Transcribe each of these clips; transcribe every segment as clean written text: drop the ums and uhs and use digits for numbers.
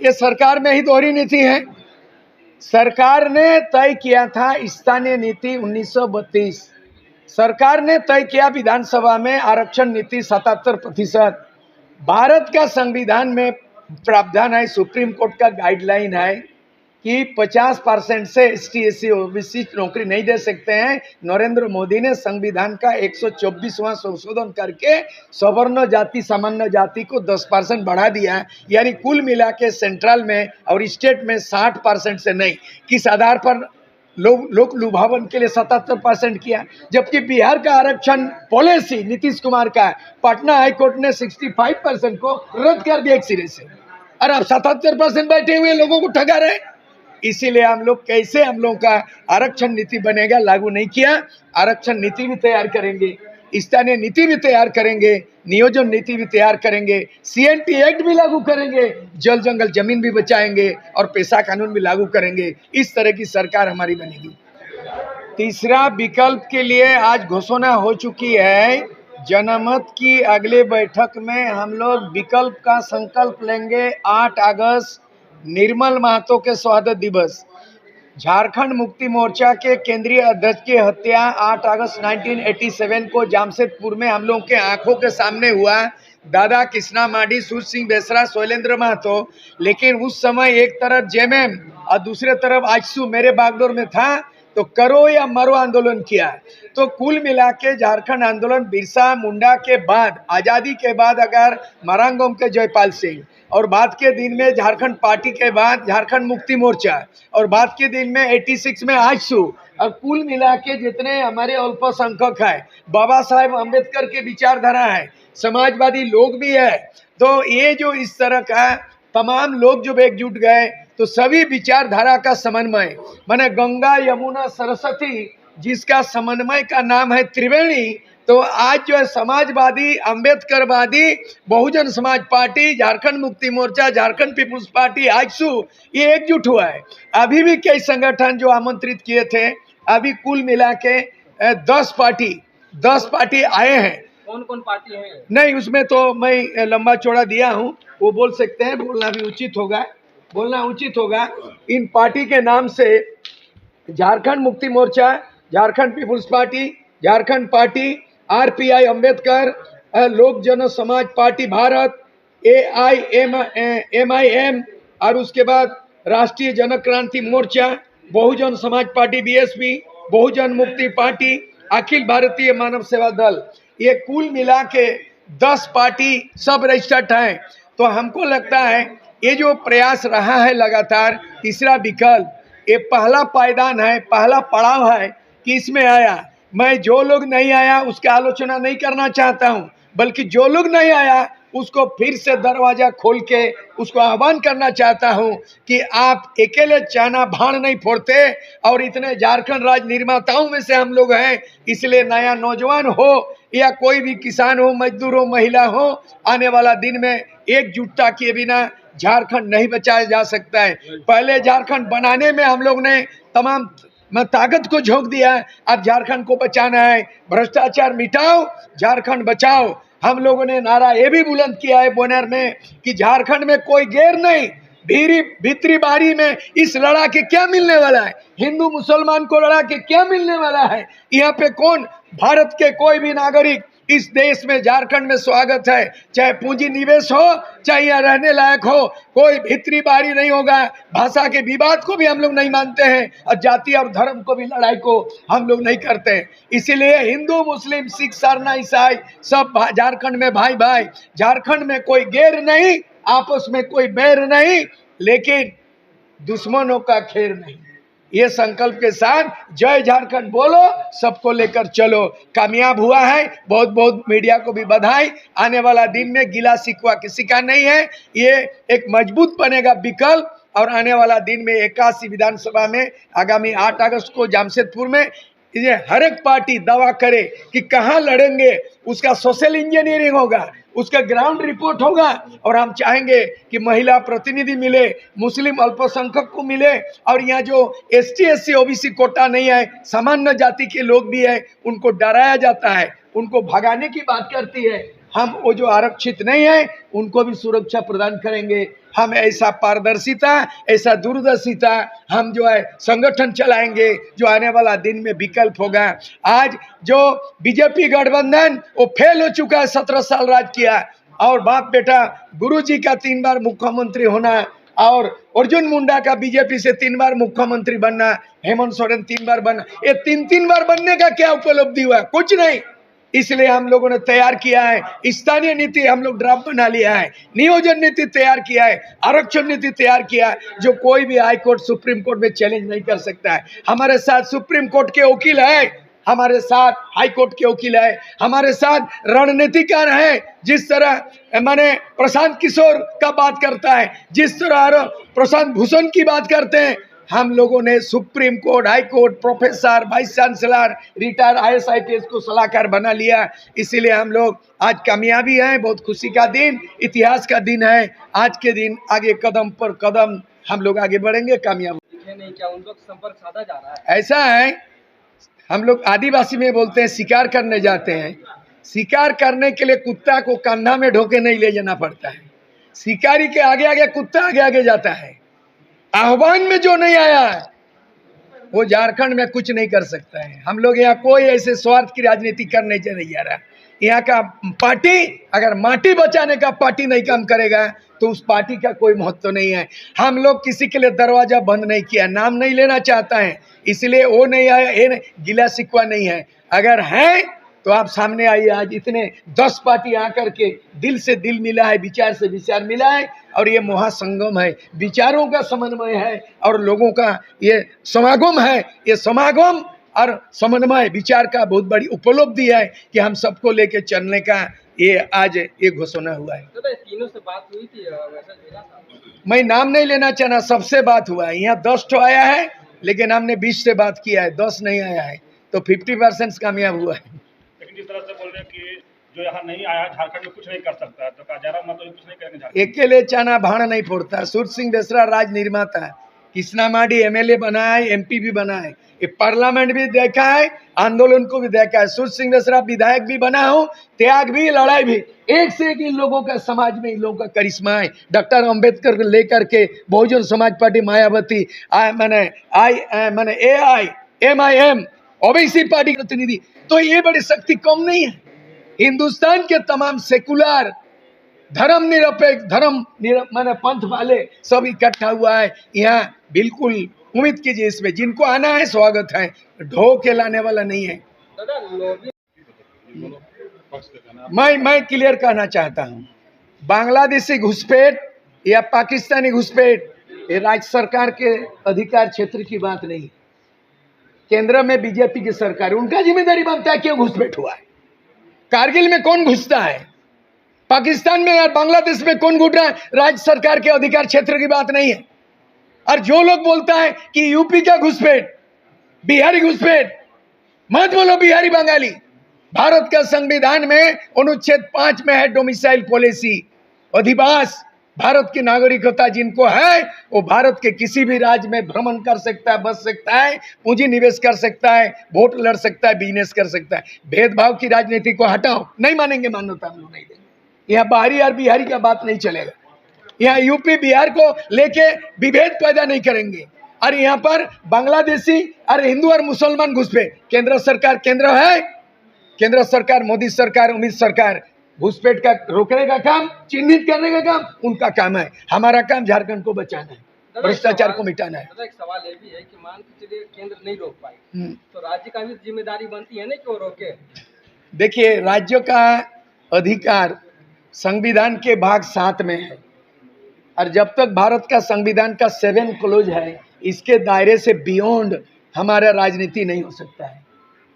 ये सरकार में ही दोहरी नीति है। सरकार ने तय किया था स्थानीय नीति 1932, सरकार ने तय किया विधानसभा में आरक्षण नीति 77%। भारत का संविधान में प्रावधान है, सुप्रीम कोर्ट का गाइडलाइन है कि 50% से एसटी एससी ओबीसी नौकरी नहीं दे सकते हैं। नरेंद्र मोदी ने संविधान का 124वां संशोधन करके सवर्ण जाति सामान्य जाति को 10% बढ़ा दिया, यानी कुल मिला के सेंट्रल में और स्टेट में 60% से नहीं, किस आधार पर लोक लुभावन के लिए 77% किया। जबकि बिहार का आरक्षण पॉलिसी नीतीश कुमार का है, पटना हाईकोर्ट ने 65% को रद्द कर दिया एक सिरे से, और अब 77% बैठे हुए लोगों को ठगा रहे। इसीलिए हम लोग कैसे हम लोग का आरक्षण नीति बनेगा, लागू नहीं किया। आरक्षण नीति भी तैयार करेंगे, स्थानीय नीति भी तैयार करेंगे, नियोजन नीति भी तैयार करेंगे, सीएनटी एक्ट भी लागू करेंगे, जल जंगल जमीन भी बचाएंगे और पेशा कानून भी लागू करेंगे। इस तरह की सरकार हमारी बनेगी। तीसरा विकल्प के लिए आज घोषणा हो चुकी है। जनमत की अगले बैठक में हम लोग विकल्प का संकल्प लेंगे। 8 अगस्त निर्मल महतो के शहादत दिवस, झारखंड मुक्ति मोर्चा के केंद्रीय अध्यक्ष की हत्या 8 अगस्त 1987 को जामशेदपुर में हम लोग के आंखों के सामने हुआ। दादा कृष्णा माडी, सूर्य सिंह बेसरा, शैलेंद्र महतो, लेकिन उस समय एक तरफ जेएमएम और दूसरे तरफ आजसू मेरे बागडोर में था, तो करो या मरो आंदोलन किया। तो कुल मिला के झारखंड आंदोलन बिरसा मुंडा के बाद, आज़ादी के बाद अगर मरांगोम के जयपाल सिंह, और बाद के दिन में झारखंड पार्टी के बाद झारखंड मुक्ति मोर्चा, और बाद के दिन में 86 में आजसू, और कुल मिला के जितने हमारे अल्पसंख्यक है, बाबा साहेब अम्बेडकर के विचारधारा है, समाजवादी लोग भी है, तो ये जो इस तरह का तमाम लोग जो एकजुट गए, तो सभी विचारधारा का समन्वय, माने गंगा यमुना सरस्वती जिसका समन्वय का नाम है त्रिवेणी, तो आज जो है Samajwadi, अम्बेडकरवादी, Bahujan Samaj party, Jharkhand Mukti Morcha, Jharkhand People's party, AJSU, ये एकजुट हुआ है। अभी भी कई संगठन जो आमंत्रित किए थे, अभी कुल मिला के 10 पार्टी आए हैं। कौन कौन पार्टी है? नहीं, उसमें तो मैं लंबा चौड़ा दिया हूँ, वो बोल सकते हैं, बोलना भी उचित होगा, बोलना उचित होगा। इन पार्टी के नाम से Jharkhand Mukti Morcha, Jharkhand People's Party, Jharkhand Party, RPI Ambedkar, Lok Jan समाज पार्टी भारत, एआईएमआईएम, और उसके बाद राष्ट्रीय जन क्रांति मोर्चा, बहुजन समाज पार्टी बीएसपी, बहुजन मुक्ति पार्टी, अखिल भारतीय मानव सेवा दल, ये कुल मिला के 10 पार्टी सब रजिस्टर्ड हैं। तो हमको लगता है ये जो प्रयास रहा है लगातार, तीसरा विकल्प, ये पहला पायदान है, पहला पड़ाव है कि इसमें आया। मैं जो लोग नहीं आया उसकी आलोचना नहीं करना चाहता हूं, बल्कि जो लोग नहीं आया उसको फिर से दरवाजा खोल के उसको आह्वान करना चाहता हूं कि आप अकेले चाना भाण नहीं फोड़ते, और इतने झारखंड राज्य निर्माताओं में से हम लोग हैं, इसलिए नया नौजवान हो या कोई भी किसान हो, मजदूर हो, महिला हो, आने वाला दिन में एकजुटता किए बिना झारखंड नहीं बचाया जा सकता है। पहले झारखंड बनाने में हम लोग ने तमाम ताकत को झोंक दिया है, अब झारखंड को बचाना है। भ्रष्टाचार मिटाओ, झारखंड बचाओ। हम लोगों ने नारा ये भी बुलंद किया है बोनेर में कि झारखंड में कोई गैर नहीं, भीतरी बारी में इस लड़ा के क्या मिलने वाला है, हिंदू मुसलमान को लड़ा के क्या मिलने वाला है। यहाँ पे कौन, भारत के कोई भी नागरिक इस देश में, झारखंड में स्वागत है, चाहे पूंजी निवेश हो, चाहे यहाँ रहने लायक हो, कोई भीतरी बारी नहीं होगा। भाषा के विवाद को भी हम लोग नहीं मानते हैं, और जाति और धर्म को भी लड़ाई को हम लोग नहीं करते हैं। इसीलिए हिंदू, मुस्लिम, सिख, सरना, ईसाई सब झारखंड में भाई भाई। झारखंड में कोई गैर नहीं, आपस में कोई बैर नहीं, लेकिन दुश्मनों का खेर नहीं। ये संकल्प के साथ जय झारखंड बोलो, सबको लेकर चलो। कामयाब हुआ है, बहुत बहुत मीडिया को भी बधाई। आने वाला दिन में गिला शिकवा किसी का नहीं है, ये एक मजबूत बनेगा विकल्प। और आने वाला दिन में 81 विधानसभा में आगामी 8 अगस्त को जामशेदपुर में ये हर एक पार्टी दावा करे कि कहाँ लड़ेंगे, उसका सोशल इंजीनियरिंग होगा, उसका ग्राउंड रिपोर्ट होगा, और हम चाहेंगे कि महिला प्रतिनिधि मिले, मुस्लिम अल्पसंख्यक को मिले, और यहाँ जो एसटी एससी ओबीसी कोटा नहीं है, सामान्य जाति के लोग भी है, उनको डराया जाता है, उनको भगाने की बात करती है। हम वो जो आरक्षित नहीं है उनको भी सुरक्षा प्रदान करेंगे। हम ऐसा पारदर्शिता, ऐसा दूरदर्शिता हम जो है संगठन चलाएंगे जो आने वाला दिन में विकल्प होगा। आज जो बीजेपी गठबंधन वो फेल हो चुका है, 17 साल राज किया, और बाप बेटा गुरुजी का 3 बार मुख्यमंत्री होना और अर्जुन मुंडा का बीजेपी से 3 बार मुख्यमंत्री बनना, हेमंत सोरेन 3 बार बनना, ये 3 बार बनने का क्या उपलब्धि हुआ? कुछ नहीं। इसलिए हम लोगों ने तैयार किया है स्थानीय नीति, हम लोग ड्राफ्ट बना लिया है, नियोजन नीति तैयार किया है, आरक्षण नीति तैयार किया है, जो कोई भी हाई कोर्ट सुप्रीम कोर्ट में चैलेंज नहीं कर सकता है। हमारे साथ सुप्रीम कोर्ट के वकील है, हमारे साथ हाई कोर्ट के वकील है, हमारे साथ रणनीतिकार है। जिस तरह मैंने प्रशांत किशोर का बात करता है, जिस तरह प्रशांत भूषण की बात करते हैं, हम लोगों ने supreme court, high court, professor, vice chancellor, retire IAS IPS को सलाहकार बना लिया। इसीलिए हम लोग आज कामयाबी है, बहुत खुशी का दिन, इतिहास का दिन है। आज के दिन आगे कदम पर कदम हम लोग आगे बढ़ेंगे, कामयाब नहीं। क्या उन लोग संपर्क साधा जा रहा है? ऐसा है, हम लोग आदिवासी में बोलते हैं शिकार करने जाते हैं। शिकार करने के लिए कुत्ता को कंधा में ढोके नहीं ले जाना पड़ता है, शिकारी के आगे आगे कुत्ता आगे आगे जाता है। आह्वान में जो नहीं आया है वो झारखंड में कुछ नहीं कर सकता है। हम लोग यहाँ कोई ऐसे स्वार्थ की राजनीति करने से नहीं जा रहा। यहाँ का पार्टी अगर माटी बचाने का पार्टी नहीं काम करेगा तो उस पार्टी का कोई महत्व नहीं है। हम लोग किसी के लिए दरवाजा बंद नहीं किया, नाम नहीं लेना चाहता है, इसलिए वो नहीं आया, ये गिला शिकवा नहीं है। अगर है तो आप सामने आइए। आज इतने 10 पार्टी आकर के दिल से दिल मिला है, विचार से विचार मिला है, और ये महासंगम है, विचारों का समन्वय है और लोगों का ये समागम है। ये समागम और समन्वय विचार का बहुत बड़ी उपलब्धि है कि हम सबको लेके चलने का ये आज ये घोषणा हुआ है। तो तीनों से बात हुई थी, वैसा मिला था? मैं नाम नहीं लेना चाहना, सबसे बात हुआ है। यहाँ 10 तो आया है, लेकिन हमने 20 से बात किया है, 10 नहीं आया है, तो 50% कामयाब हुआ है। लेकिन जिस तरह से बोल रहे हैं कि जो यहाँ नहीं आया झारखंड में कुछ नहीं कर सकता, तो जयराम मतलब कुछ नहीं करेंगे। अकेले चाना भाड़ नहीं फोड़ता। सूरज सिंह बेसरा राज निर्माता है, कृष्णा माडी MLA बना है, MP भी बना है, ये पार्लियामेंट भी देखा है, आंदोलन को भी देखा है। सूरज सिंह बेसरा विधायक भी बना हो, त्याग भी, लड़ाई भी, एक से एक इन लोगों का समाज में इन लोगों का करिश्मा है। डॉक्टर अम्बेडकर को लेकर के Bahujan Samaj party, Mayawati, AIMIM OBC party के प्रतिनिधि, तो ये बड़ी शक्ति कम नहीं है। हिंदुस्तान के तमाम सेकुलर धर्म निरपेक्ष माने पंथ वाले सब इकट्ठा हुआ है यहाँ। बिल्कुल उम्मीद कीजिए इसमें जिनको आना है स्वागत है, ढो के लाने वाला नहीं है। मैं क्लियर कहना चाहता हूँ, बांग्लादेशी घुसपैठ या पाकिस्तानी घुसपैठ ये राज्य सरकार के अधिकार क्षेत्र की बात नहीं। केंद्र में बीजेपी की सरकार, उनका जिम्मेदारी बनता है क्यों घुसपैठ हुआ है। कारगिल में कौन घुसता है, पाकिस्तान में या बांग्लादेश में कौन घुस रहा है, राज्य सरकार के अधिकार क्षेत्र की बात नहीं है। और जो लोग बोलता है कि यूपी का घुसपैठ, बिहारी घुसपैठ, मत बोलो बिहारी बंगाली। भारत का संविधान में अनुच्छेद 5 में है डोमिसाइल पॉलिसी, अधिवास। भारत की नागरिकता जिनको है वो भारत के किसी भी राज्य में भ्रमण कर सकता है, बस सकता है, पूंजी निवेश कर सकता है, वोट लड़ सकता है, बिजनेस कर सकता है। भेदभाव की राजनीति को हटाओ, नहीं मानेंगे, मान्यता हम लोग नहीं देंगे। यहाँ बाहरी और बिहारी का बात नहीं चलेगा। यहाँ यूपी बिहार को लेके विभेद पैदा नहीं करेंगे। और यहाँ पर बांग्लादेशी और हिंदू और मुसलमान घुसपैठ, केंद्र सरकार, केंद्र है, केंद्र सरकार, मोदी सरकार, अमित सरकार घुसपैठ का रोकने का काम, चिन्हित करने का काम उनका काम है। हमारा काम झारखंड को बचाना है, भ्रष्टाचार को मिटाना है। एक सवाल ये भी है कि मान के चलिए केंद्र नहीं रोक पाए तो राज्य का भी जिम्मेदारी बनती है ना कि वो रोके। देखिए, राज्यों का अधिकार संविधान के भाग 7 में है, और जब तक भारत का संविधान का 7 क्लोज है, इसके दायरे से बियॉन्ड हमारा राजनीति नहीं हो सकता है।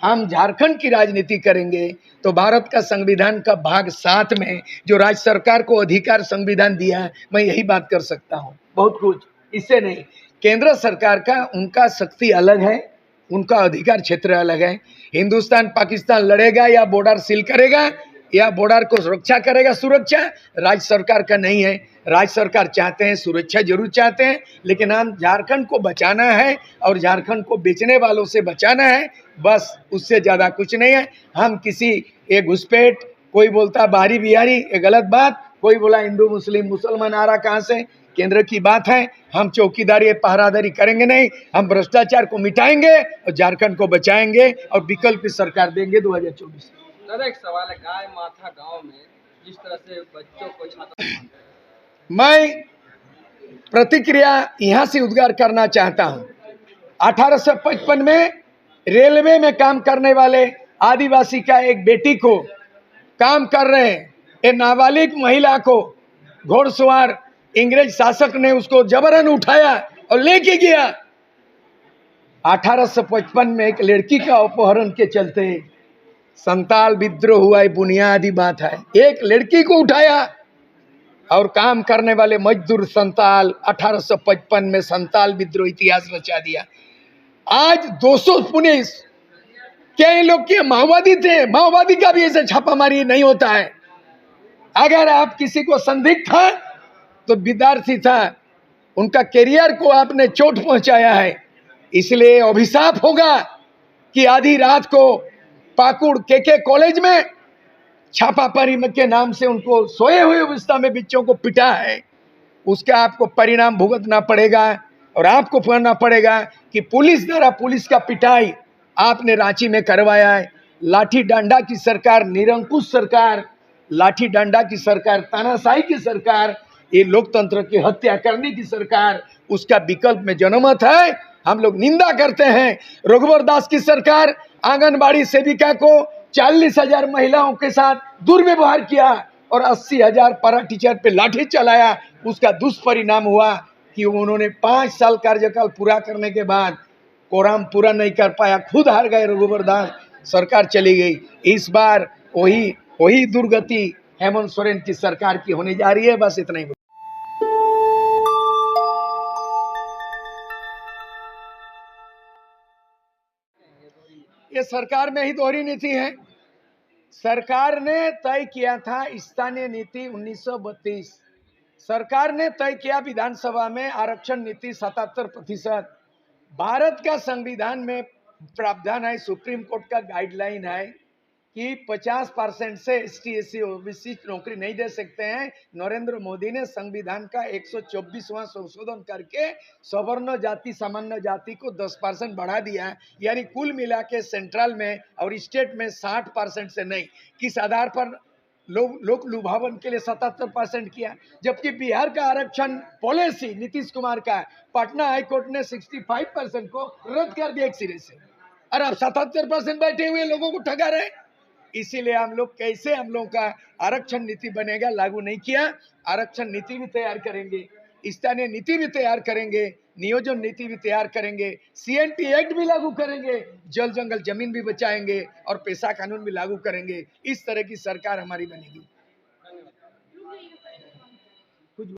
हम झारखंड की राजनीति करेंगे तो भारत का संविधान का भाग 7 में जो राज्य सरकार को अधिकार संविधान दिया है, मैं यही बात कर सकता हूँ, बहुत कुछ इससे नहीं। केंद्र सरकार का उनका शक्ति अलग है, उनका अधिकार क्षेत्र अलग है। हिंदुस्तान पाकिस्तान लड़ेगा या बॉर्डर सील करेगा या बॉर्डर को सुरक्षा करेगा, सुरक्षा राज्य सरकार का नहीं है। राज्य सरकार चाहते हैं, सुरक्षा जरूर चाहते हैं, लेकिन हम झारखंड को बचाना है और झारखंड को बेचने वालों से बचाना है, बस उससे ज़्यादा कुछ नहीं है। हम किसी एक घुसपैठ, कोई बोलता बाहरी बिहारी, ये गलत बात, कोई बोला हिंदू मुस्लिम मुसलमान आ रहा कहाँ से, केंद्र की बात है। हम चौकीदारी पहरादारी करेंगे नहीं, हम भ्रष्टाचार को मिटाएंगे और झारखंड को बचाएंगे और विकल्प की सरकार देंगे 2024। दादा एक सवाल है, गाय माथा गांव में जिस तरह से बच्चों को छात्र, मैं प्रतिक्रिया यहां से उद्गार करना चाहता हूं। 1855 में रेलवे में काम करने वाले आदिवासी का एक बेटी को काम कर रहे एक नाबालिग महिला को घोड़सवार इंग्रेज शासक ने उसको जबरन उठाया और लेके गया। 1855 में एक लड़की का अपहरण के चलते संताल विद्रोह हुआ, बुनियादी बात है। एक लड़की को उठाया और काम करने वाले मजदूर संताल 1855 में संताल विद्रोह इतिहास रचा दिया। आज 200 पुलिस क्या ये लोग के माओवादी थे? माओवादी का भी ऐसे छापामारी नहीं होता है। अगर आप किसी को संदिग्ध था तो विद्यार्थी था, उनका करियर को आपने चोट पहुंचाया है, इसलिए अभिशाप होगा कि आधी रात को पाकुड़ के कॉलेज में छापामारी के नाम से उनको सोए हुए अवस्था में बच्चों को पिटा है। उसका आपको परिणाम भुगतना पड़ेगा और आपको पढ़ना पड़ेगा कि पुलिस द्वारा पुलिस का पिटाई आपने रांची में करवाया है। लाठी डंडा की सरकार, निरंकुश सरकार, लाठी डंडा की सरकार, तानाशाही की सरकार, ये लोकतंत्र की हत्या करने की सरकार, उसका विकल्प में जनमत है। हम लोग निंदा करते हैं। रघुवर दास की सरकार आंगनबाड़ी सेविका को 40,000 महिलाओं के साथ दुर्व्यवहार किया और 80,000 पारा टीचर पे लाठी चलाया। उसका दुष्परिणाम हुआ कि उन्होंने 5 साल कार्यकाल पूरा करने के बाद कोराम पूरा नहीं कर पाया, खुद हार गए रघुवर दास, सरकार चली गई। इस बार वही दुर्गति हेमंत सोरेन की सरकार की होने जा रही है। बस इतना ही। ये सरकार में ही दोहरी नीति है। सरकार ने तय किया था स्थानीय नीति 1932। सरकार ने तय किया विधानसभा में आरक्षण नीति 77%। भारत का संविधान में प्रावधान है, सुप्रीम कोर्ट का गाइडलाइन है कि 50% से ST SC OBC नौकरी नहीं दे सकते हैं। नरेंद्र मोदी ने संविधान का 124वां संशोधन करके सवर्ण जाति सामान्य जाति को 10% बढ़ा दिया। यानी कुल मिला के सेंट्रल में और स्टेट में 60% से नहीं, किस आधार पर लोक लुभावन के लिए 77% किया। जबकि बिहार का आरक्षण पॉलिसी नीतीश कुमार का, पटना हाईकोर्ट ने 65% को रद्द कर दिया एक सिरे से, और अब 77% बैठे हुए लोगों को ठगा रहे। इसीलिए हम लोग कैसे हम लोग का आरक्षण नीति बनेगा, लागू नहीं किया। आरक्षण नीति भी तैयार करेंगे, स्थानीय नीति भी तैयार करेंगे, नियोजन नीति भी तैयार करेंगे, CNT एक्ट भी लागू करेंगे, जल जंगल जमीन भी बचाएंगे और पेशा कानून भी लागू करेंगे। इस तरह की सरकार हमारी बनेगी।